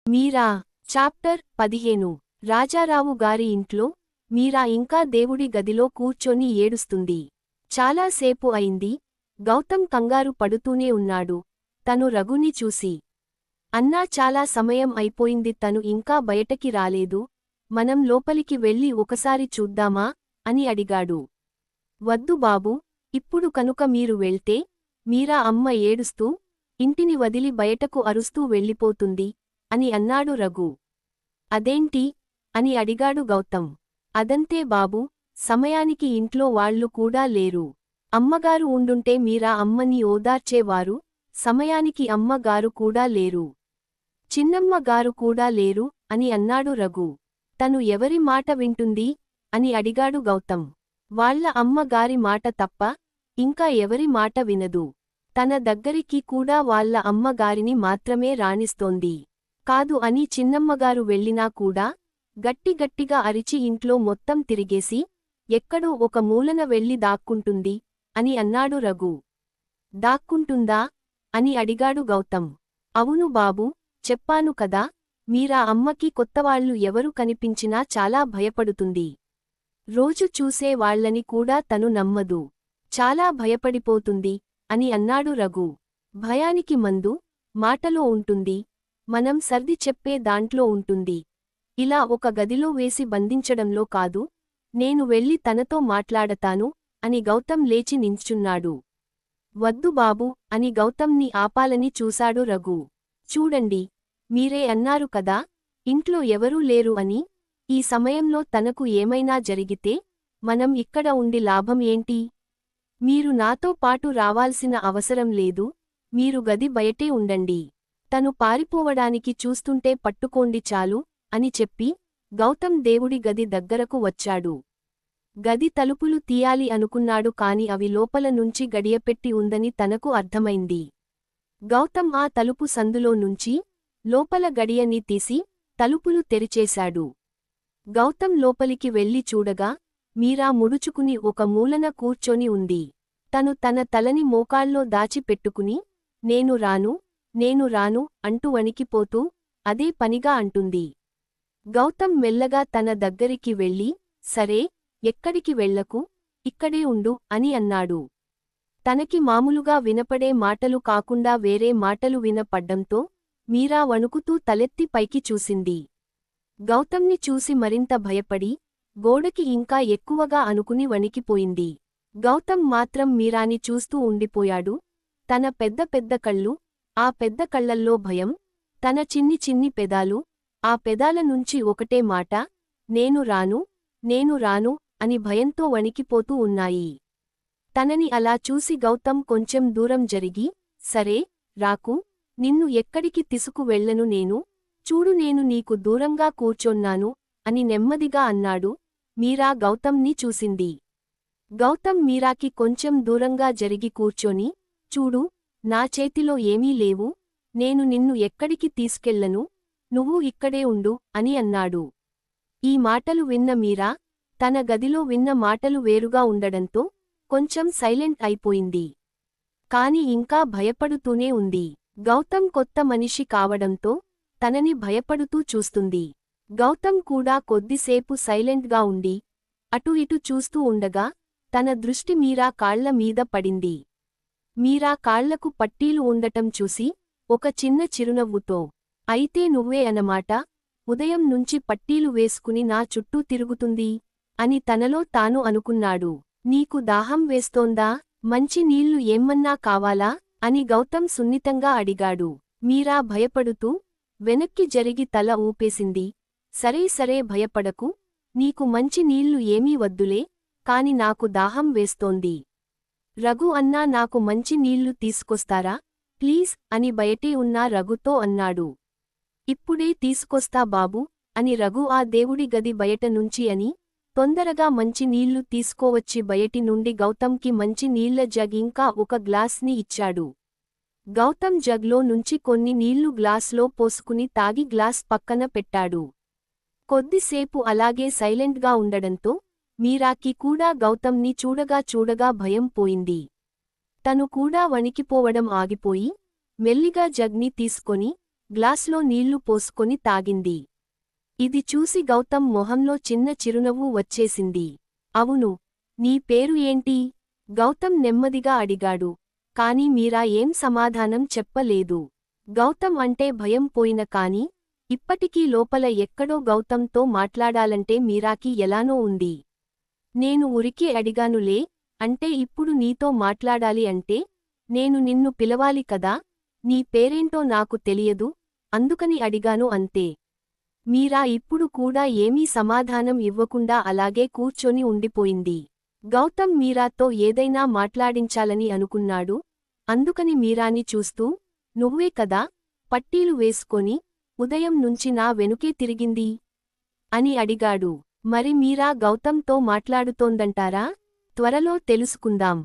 మీరా chapter 15 Rajarao గారి ఇంట్లో మీరా ఇంకా దేవుడి గదిలో కూర్చొని ఏడుస్తుంది. చాలా సేపు అయింది. గౌతమ్ కంగారు పడుతూనే ఉన్నాడు. తను రఘుని చూసి, అన్నా చాలా సమయం అయిపోయింది, తను ఇంకా బయటకి రాలేదు, మనం లోపలికి వెళ్ళి ఒకసారి చూద్దామా అని అడిగాడు. వద్దు బాబూ, ఇప్పుడు కనుక మీరు వెళ్తే మీరా అమ్మ ఏడుస్తూ ఇంటిని వదిలి బయటకు అరుస్తూ వెళ్ళిపోతుంది అని అన్నాడు రఘు. అదేంటి అని అడిగాడు గౌతమ్. అదంతే బాబూ, సమయానికి ఇంట్లో వాళ్ళు కూడా లేరు. అమ్మగారు ఉండుంటే మీరా అమ్మని ఓదార్చేవారు, సమయానికి అమ్మగారు కూడా లేరు, చిన్నమ్మ గారు కూడా లేరు అని అన్నాడు రఘు. తను ఎవరి మాట వింటుంది అని అడిగాడు గౌతమ్. వాళ్ళ అమ్మగారి మాట తప్ప ఇంకా ఎవరి మాట వినదు. తన దగ్గరికి కూడా వాళ్ళ అమ్మగారిని మాత్రమే రాణిస్తోంది. కాదు అని చిన్నమ్మగారు వెళ్ళినా కూడా గట్టిగట్టిగా అరిచి ఇంట్లో మొత్తం తిరిగేసి ఎక్కడో ఒక మూలన వెళ్ళి దాక్కుంటుంది అని అన్నాడు రఘు. దాక్కుంటుందా అని అడిగాడు గౌతమ్. అవును బాబూ, చెప్పాను కదా, మీరా అమ్మకి కొత్తవాళ్లు ఎవరు కనిపించినా చాలా భయపడుతుంది. రోజు చూసే వాళ్లని కూడా తను నమ్మదు. చాలా భయపడిపోతుంది అని అన్నాడు రఘు. భయానికి మందు మాటలో ఉంటుంది, మనం సర్ది చెప్పే దాంట్లో ఉంటుంది. ఇలా ఒక గదిలో వేసి బంధించడంలో కాదు. నేను వెళ్ళి తనతో మాట్లాడతాను అని గౌతమ్ లేచి నించున్నాడు. వద్దు బాబూ అని గౌతమ్ని ఆపాలని చూశాడు రఘు. చూడండి, మీరే అన్నారు కదా ఇంట్లో ఎవరూ లేరు అని. ఈ సమయంలో తనకు ఏమైనా జరిగితే మనం ఇక్కడ ఉండి లాభం ఏంటి? మీరు నాతో పాటు రావాల్సిన అవసరం లేదు, మీరు గది బయటే ఉండండి. తను పారిపోవడానికి చూస్తుంటే పట్టుకోండి చాలు అని చెప్పి గౌతమ్ దేవుడి గది దగ్గరకు వచ్చాడు. గది తలుపులు తీయాలి అనుకున్నాడు, కాని అవి లోపల నుంచి గడియపెట్టి ఉందని తనకు అర్థమైంది. గౌతమ్ ఆ తలుపు సందులో నుంచి లోపల గడియని తీసి తలుపులు తెరిచేశాడు. గౌతమ్ లోపలికి వెళ్లి చూడగా మీరా ముడుచుకుని ఒక మూలన కూర్చొని ఉంది. తను తన తలని మోకాళ్ళలో దాచి పెట్టుకుని నేను రాను, నేను రాను అంటూ వణికిపోతూ అదే పనిగా అంటుంది. గౌతమ్ మెల్లగా తన దగ్గరికి వెళ్ళి, సరే, ఎక్కడికి వెళ్ళకు, ఇక్కడే ఉండు అని అన్నాడు. తనకి మామూలుగా వినపడే మాటలు కాకుండా వేరే మాటలు వినపడ్డంతో మీరా వణుకుతూ తలెత్తి పైకి చూసింది. గౌతమ్ని చూసి మరింత భయపడి గోడకి ఇంకా ఎక్కువగా అనుకుని వణికిపోయింది. గౌతమ్ మాత్రం మీరాని చూస్తూ ఉండిపోయాడు. తన పెద్ద పెద్ద కళ్ళు, ఆ పెద్ద కళ్లల్లో భయం, తన చిన్ని చిన్ని పెదాలు, ఆ పెదాల నుంచి ఒకటే మాట, నేను రాను, నేను రాను అని భయంతో వణికిపోతూ ఉన్నాయి. తనని అలా చూసి గౌతమ్ కొంచెం దూరం జరిగి, సరే, రాకు, నిన్ను ఎక్కడికి తీసుకువెళ్లను నేను, చూడు నేను నీకు దూరంగా కూర్చొన్నాను అని నెమ్మదిగా అన్నాడు. మీరా గౌతమ్ని చూసింది. గౌతమ్ మీరాకి కొంచెం దూరంగా జరిగి కూర్చొని, చూడు, నా చేతిలో ఏమీ లేవు, నేను నిన్ను ఎక్కడికి తీసుకెళ్లను, నువ్వు ఇక్కడే ఉండు అని అన్నాడు. ఈ మాటలు విన్న మీరా తన గదిలో విన్న మాటలు వేరుగా ఉండడంతో కొంచెం సైలెంట్ అయిపోయింది. కాని ఇంకా భయపడుతూనే ఉంది. గౌతమ్ కొత్త మనిషి కావడంతో తనని భయపడుతూ చూస్తుంది. గౌతమ్ కూడా కొద్దిసేపు సైలెంట్గా ఉండి అటు ఇటు చూస్తూ ఉండగా తన దృష్టి మీరా కాళ్ల మీద పడింది. మీరా కాళ్లకు పట్టీలు ఉండటం చూసి ఒక చిన్న చిరునవ్వుతో, అయితే నువ్వే అనమాట, ఉదయం నుంచి పట్టీలు వేసుకుని నా చుట్టూ తిరుగుతుంది అని తనలో తాను అనుకున్నాడు. నీకు దాహం వేస్తోందా, మంచి నీళ్లు ఏమన్నా కావాలా అని గౌతమ్ సున్నితంగా అడిగాడు. మీరా భయపడుతూ వెనక్కి జరిగి తల ఊపేసింది. సరే సరే, భయపడకు, నీకు మంచి నీళ్లు ఏమీ వద్దులే, కాని నాకు దాహం వేస్తోంది. రఘు అన్నా నాకు మంచి నీళ్లు తీసుకొస్తారా ప్లీజ్ అని బయటే ఉన్న రఘుతో అన్నాడు. ఇప్పుడే తీసుకొస్తా బాబూ అని రఘు ఆ దేవుడి గది బయట నుంచి అని తొందరగా మంచి నీళ్లు తీసుకోవచ్చి బయటి నుండి గౌతమ్కి మంచి నీళ్ల జగ్ ఇంకా ఒక గ్లాస్ని ఇచ్చాడు. గౌతమ్ జగ్లో నుంచి కొన్ని నీళ్లు గ్లాస్లో పోసుకుని తాగి గ్లాస్ పక్కన పెట్టాడు. కొద్దిసేపు అలాగే సైలెంట్గా ఉండడంతో మీరాకి కూడా గౌతమ్ని చూడగా భయం పోయింది. తను కూడా వణికిపోవడం ఆగిపోయి మెల్లిగా జగ్ని తీసుకొని గ్లాస్లో నీళ్లు పోసుకొని తాగింది. ఇది చూసి గౌతమ్ మొహంలో చిన్న చిరునవ్వు వచ్చేసింది. అవును, నీ పేరు ఏంటి? గౌతమ్ నెమ్మదిగా అడిగాడు. కాని మీరా ఏం సమాధానం చెప్పలేదు. గౌతమ్ అంటే భయం పోయిన కాని ఇప్పటికీ లోపల ఎక్కడో గౌతంతో మాట్లాడాలంటే మీరాకి ఎలానో ఉంది. నేను ఉరికి అడిగానులే, అంటే ఇప్పుడు నీతో మాట్లాడాలి అంటే నేను నిన్ను పిలవాలి కదా, నీ పేరేంటో నాకు తెలియదు, అందుకని అడిగాను అంతే. మీరా ఇప్పుడు కూడా ఏమీ సమాధానం ఇవ్వకుండా అలాగే కూర్చొని ఉండిపోయింది. గౌతమ్ మీరాతో ఏదైనా మాట్లాడించాలని అనుకున్నాడు. అందుకని మీరాని చూస్తూ, నువ్వే కదా పట్టీలు వేసుకొని ఉదయం నుంచి నా వెనుకే తిరిగింది అని అడిగాడు. మరి మీరా గౌతంతో మాట్లాడుతోందంటారా? త్వరలో తెలుసుకుందాం.